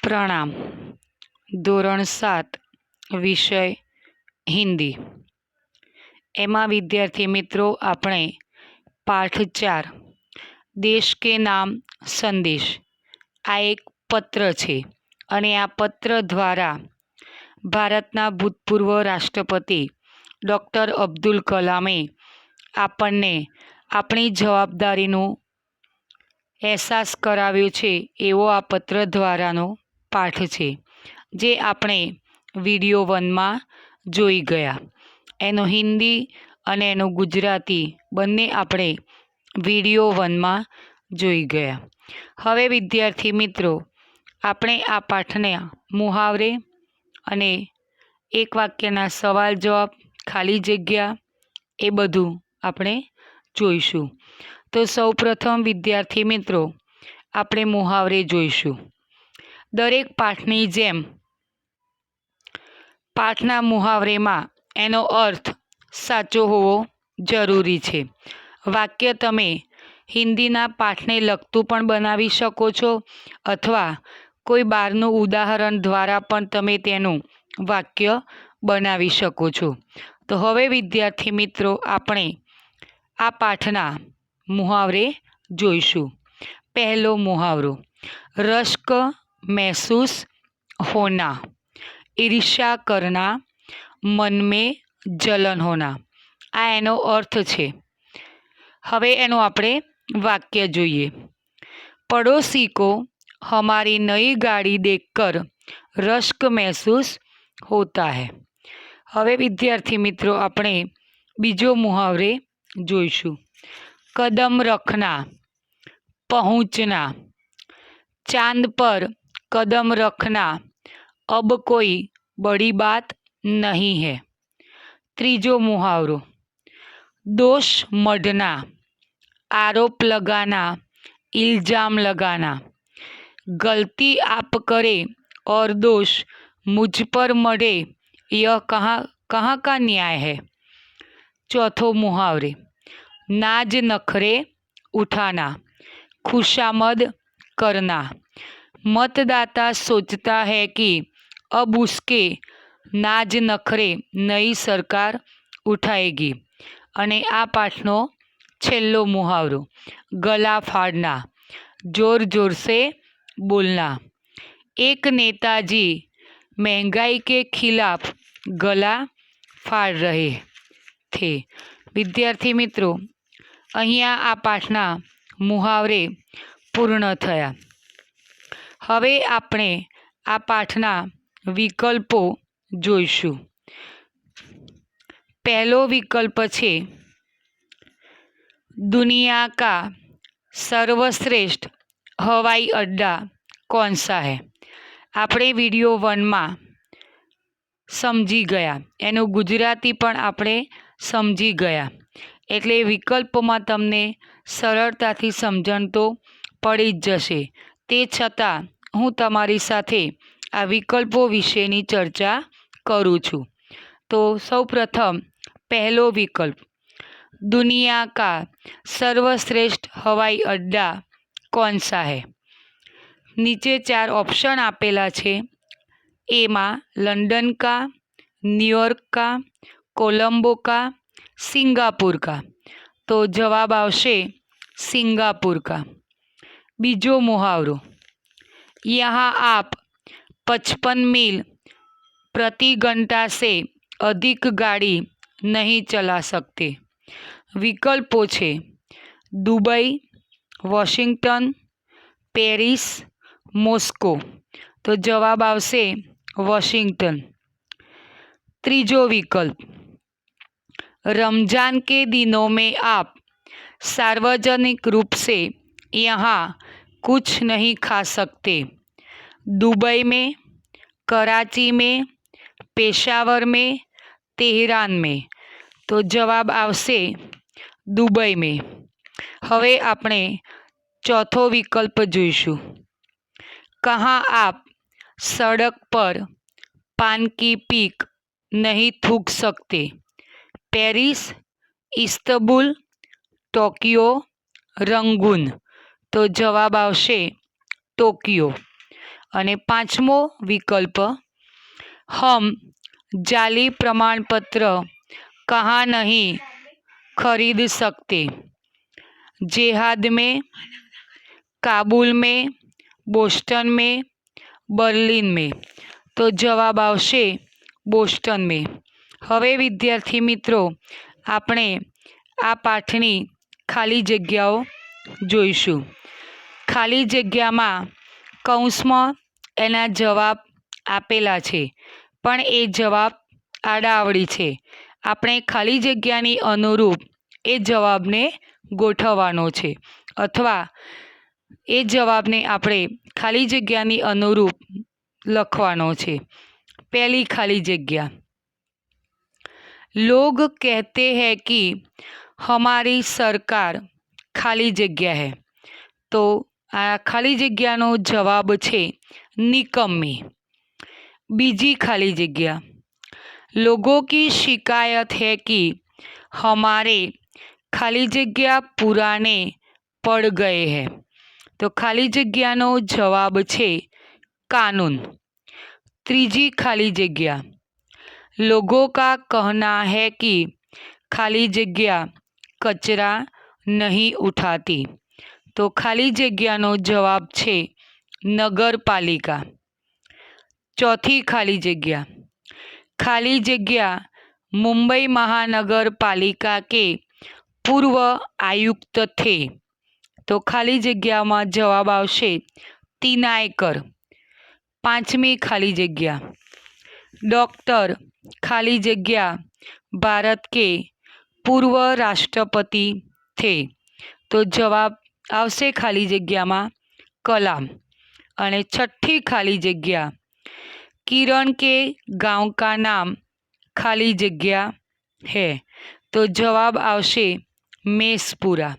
પ્રણામ. ધોરણ 7 વિષય હિન્દી. એમાં વિદ્યાર્થી મિત્રો આપણે પાઠ 4 દેશ કે નામ સંદેશ, આ એક પત્ર છે અને આ પત્ર દ્વારા ભારતના ભૂતપૂર્વ રાષ્ટ્રપતિ ડૉક્ટર અબ્દુલ કલામે આપણને આપણી જવાબદારીનો અહેસાસ કરાવ્યો છે એવો આ પત્ર દ્વારાનો પાઠ છે, જે આપણે વિડીયો 1માં જોઈ ગયા. એનો હિન્દી અને એનો ગુજરાતી બંને આપણે વિડીયો 1માં જોઈ ગયા. હવે વિદ્યાર્થી મિત્રો, આપણે આ પાઠના મુહાવરે અને એક વાક્યના સવાલ જવાબ, ખાલી જગ્યા, એ બધું આપણે જોઈશું. તો સૌપ્રથમ વિદ્યાર્થી મિત્રો, આપણે મુહાવરે જોઈશું. દરેક પાઠની જેમ પાઠના મુહાવરેમાં એનો અર્થ સાચો હોવો જરૂરી છે. વાક્ય તમે હિન્દીના પાઠને લગતું પણ બનાવી શકો છો અથવા કોઈ બહારનું ઉદાહરણ દ્વારા પણ તમે તેનું વાક્ય બનાવી શકો છો. તો હવે વિદ્યાર્થી મિત્રો, આપણે આ પાઠના મુહાવરે જોઈશું. પહેલો મુહાવરો, રશ્ક महसूस होना, ईर्ष्या करना, मन में जलन होना. આ એનો અર્થ છે. હવે એનું આપણે વાક્ય જોઈએ. પડોશી को हमारी नई गाड़ी देखकर रश्क महसूस होता है. હવે વિદ્યાર્થી મિત્રો, આપણે બીજો મુહાવરે જોઈશું. કદમ રખના, પહોંચના, चांद पर कदम रखना अब कोई बड़ी बात नहीं है. ત્રીજો मुहावरो, दोष मढ़ना, आरोप लगाना, इल्ज़ाम लगाना. गलती आप करें और दोष मुझ पर मढ़े, यह कहाँ का न्याय है. चौथो मुहावरे, नाज नखरे उठाना, खुशामद करना. मतदाता सोचता है कि अब उसके नाज नखरे नई सरकार उठाएगी. અને આ પાઠનો છેલ્લો મુહાવરો, ગલા ફાડના, જોર જોર સે બોલના. એક નેતાજી महंगाई के खिलाफ गला फाड़ रहे थे. વિદ્યાર્થી મિત્રો, અહીંયા આ પાઠના મુહાવરે પૂર્ણ થયા. હવે આપણે આ પાઠના વિકલ્પો જોઈશું. પહેલો વિકલ્પ છે, दुनिया का सर्वश्रेष्ठ हवाई अड्डा कौन सा है. આપણે વિડીયો 1માં સમજી ગયા, એનું ગુજરાતી પણ આપણે સમજી ગયા, એટલે વિકલ્પમાં તમને સરળતાથી સમજણ તો પડી જ જશે. તે છતાં હું તમારી સાથે આ વિકલ્પો વિશેની ચર્ચા કરું છું. તો સૌપ્રથમ પહેલો વિકલ્પ, दुनिया का सर्वश्रेष्ठ हवाई अड्डा कौन सा है. નીચે 4 ઓપ્શન આપેલા છે. એમાં લંડન કા, ન્યુયોર્ક કા, કોલંબો કા, સિંગાપુર કા. તો જવાબ આવશે સિંગાપુર કા. બીજો મુહાવરો, यहाँ आप 55 मील प्रति घंटा से अधिक गाड़ी नहीं चला सकते. વિકલ્પો છે, દુબઈ, વોશિંગ્ટન, પેરિસ, મોસ્કો. તો જવાબ આવશે વોશિંગ્ટન. ત્રીજો વિકલ્પ, रमज़ान के दिनों में आप सार्वजनिक रूप से यहाँ कुछ नहीं खा सकते. दुबई में, कराची में, पेशावर में, तेहरान में. તો જવાબ આવશે દુબઈ મેં. હવે આપણે ચોથો વિકલ્પ જોઈશું. कहाँ आप सड़क पर पान की पीक नहीं थूक सकते. Paris, Istanbul, Tokyo, Rangoon. તો જવાબ આવશે ટોક્યો. અને પાંચમો विकल्प हम जाली प्रमाण पत्र कहाँ नहीं खरीद सकते, जेहाद में, काबुल में, बोस्टन में, बर्लिन में। तो जवाब आवशे बोस्टन में। हवे विद्यार्थी मित्रों આપણે આ પાઠની ખાલી જગ્યાઓ જોઈશું। ખાલી જગ્યામાં કૌંસમાં એના જવાબ આપેલા છે પણ એ જવાબ આડાઅવળી છે। આપણે ખાલી જગ્યાની અનુરૂપ એ જવાબને ગોઠવવાનો છે અથવા એ જવાબને આપણે ખાલી જગ્યાની અનુરૂપ લખવાનો છે। पहली खाली जगह, लोग कहते हैं कि हमारी सरकार खाली जगह है। तो आ खाली जग्यानो जवाब छे निकम्मी। बीजी खाली जगह, लोगों की शिकायत है कि हमारे खाली जगह पुराने पड़ गए हैं। तो खाली जग्यानो जवाब छे कानून। तीजी खाली जगह, लोगों का कहना है कि खाली जगह कचरा नहीं उठाती। तो खाली जग्यानो जवाब छे नगर पालिका। चौथी खाली जगह मुंबई महानगर पालिका के पूर्व आयुक्त थे। तो खाली जग्या में जवाब आवशे तिनायकर। पांचमी खाली जग्या, डॉक्टर खाली जग्या भारत के पूर्व राष्ट्रपति थे। तो जवाब आवशे खाली जग्या में कलाम। और छठी खाली जग्या, किरण के गांव का नाम खाली जग्या है। तो जवाब आवशे मेसपुरा।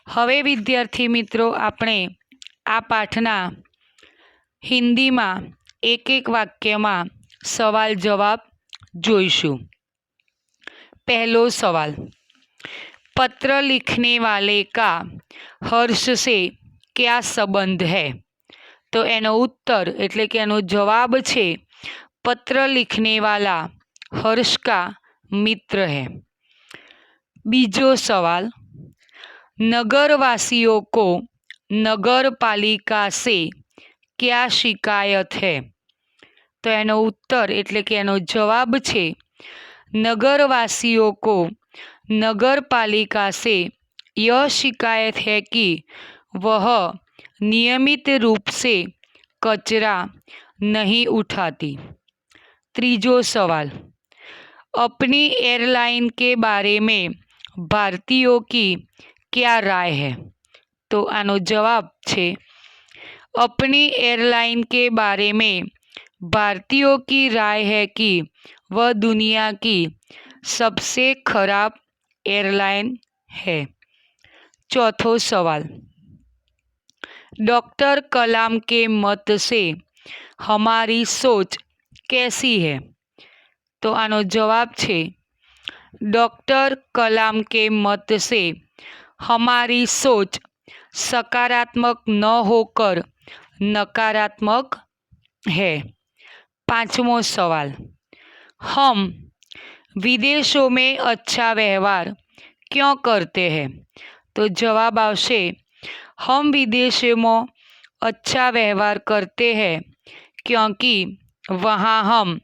हवे विद्यार्थी मित्रों आपणे आ पाठना हिंदी में एक एक वाक्य में सवाल जवाब जोईशु। पहलो सवाल, पत्र लिखने वाले का हर्ष से क्या संबंध है? तो एनो उत्तर एटले के एनो जवाब छे पत्र लिखने वाला हर्ष का मित्र है। बीजो सवाल, नगरवासियों को नगर पालिका से क्या शिकायत है? तो एनो उत्तर एटले के एनो जवाब छे नगरवासियों को नगर पालिका से यह शिकायत है कि वह नियमित रूप से कचरा नहीं उठाती। तीजो सवाल, अपनी एयरलाइन के बारे में भारतीयों की क्या राय है? तो आनो जवाब छे अपनी एयरलाइन के बारे में भारतीयों की राय है कि वह दुनिया की सबसे खराब एयरलाइन है। चौथो सवाल, डॉक्टर कलाम के मत से हमारी सोच कैसी है? तो आनो जवाब छे डॉक्टर कलाम के मत से हमारी सोच सकारात्मक न होकर नकारात्मक है। पांचवो सवाल, हम विदेशों में अच्छा व्यवहार क्यों करते हैं? तो जवाब आवशे हम विदेशों में अच्छा व्यवहार करते हैं क्योंकि वहाँ हम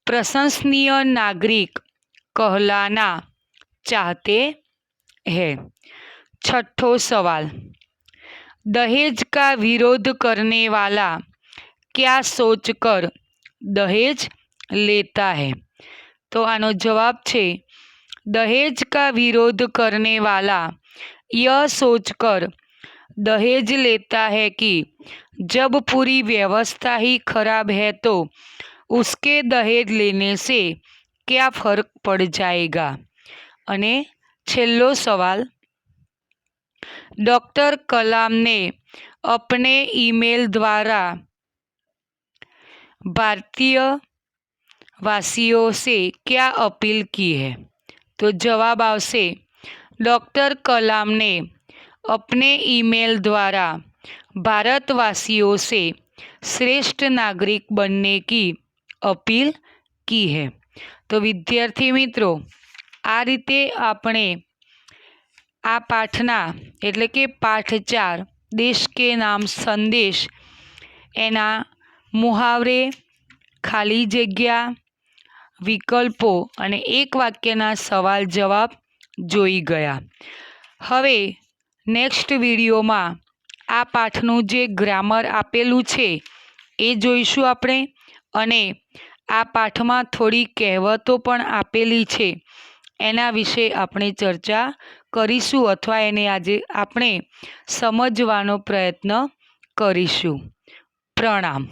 प्रशंसनीय नागरिक कहलाना चाहते हैं। छठो सवाल, दहेज का विरोध करने वाला क्या सोचकर दहेज लेता है? तो आनो जवाब छे दहेज का विरोध करने वाला यह सोचकर दहेज लेता है कि जब पूरी व्यवस्था ही खराब है तो उसके दहेज लेने से क्या फर्क पड़ जाएगा। अने छेल्लो सवाल, डॉक्टर कलाम ने अपने ईमेल द्वारा भारतीय वासियों से क्या अपील की है? तो जवाब आवशे डॉक्टर कलाम ने अपने ईमेल द्वारा भारतवासियों से श्रेष्ठ नागरिक बनने की अपील की है। तो विद्यार्थी मित्रों, आ रीते आपणे आ पाठना एटले के पाठ 4 देश के नाम संदेश एना मुहावरे, खाली जग्या, विकल्पो अने एक वाक्यना सवाल जवाब जोई गया। हवे नेक्स्ट विडियो में आ पाठनु जे ग्रामर आपेलू छे ए जोईशुं आपणे अने आ पाठ में थोड़ी कहेवतो पण आपेली छे एना विषे आपणे चर्चा करीशुं अथवा एने आजे आपणे समजवानो प्रयत्न करीशुं। प्रणाम।